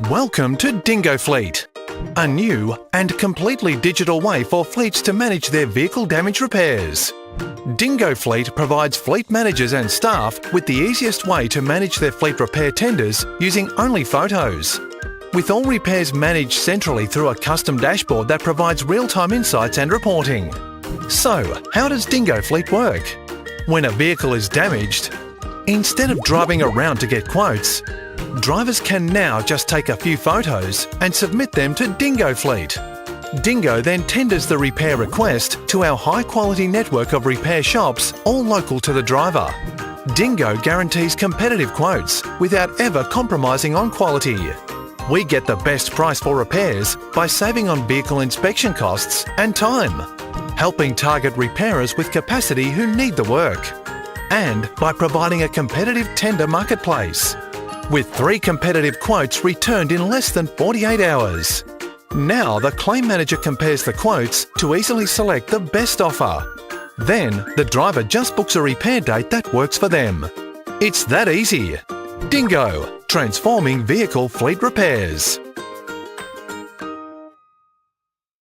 Welcome to DingGo Fleet, a new and completely digital way for fleets to manage their vehicle damage repairs. DingGo Fleet provides fleet managers and staff with the easiest way to manage their fleet repair tenders using only photos. With all repairs managed centrally through a custom dashboard that provides real-time insights and reporting. So, how does DingGo Fleet work? When a vehicle is damaged, instead of driving around to get quotes, drivers can now just take a few photos and submit them to DingGo Fleet. DingGo then tenders the repair request to our high-quality network of repair shops, all local to the driver. DingGo guarantees competitive quotes without ever compromising on quality. We get the best price for repairs by saving on vehicle inspection costs and time, helping target repairers with capacity who need the work, and by providing a competitive tender marketplace, with 3 competitive quotes returned in less than 48 hours. Now the claim manager compares the quotes to easily select the best offer. Then the driver just books a repair date that works for them. It's that easy. DingGo, transforming vehicle fleet repairs.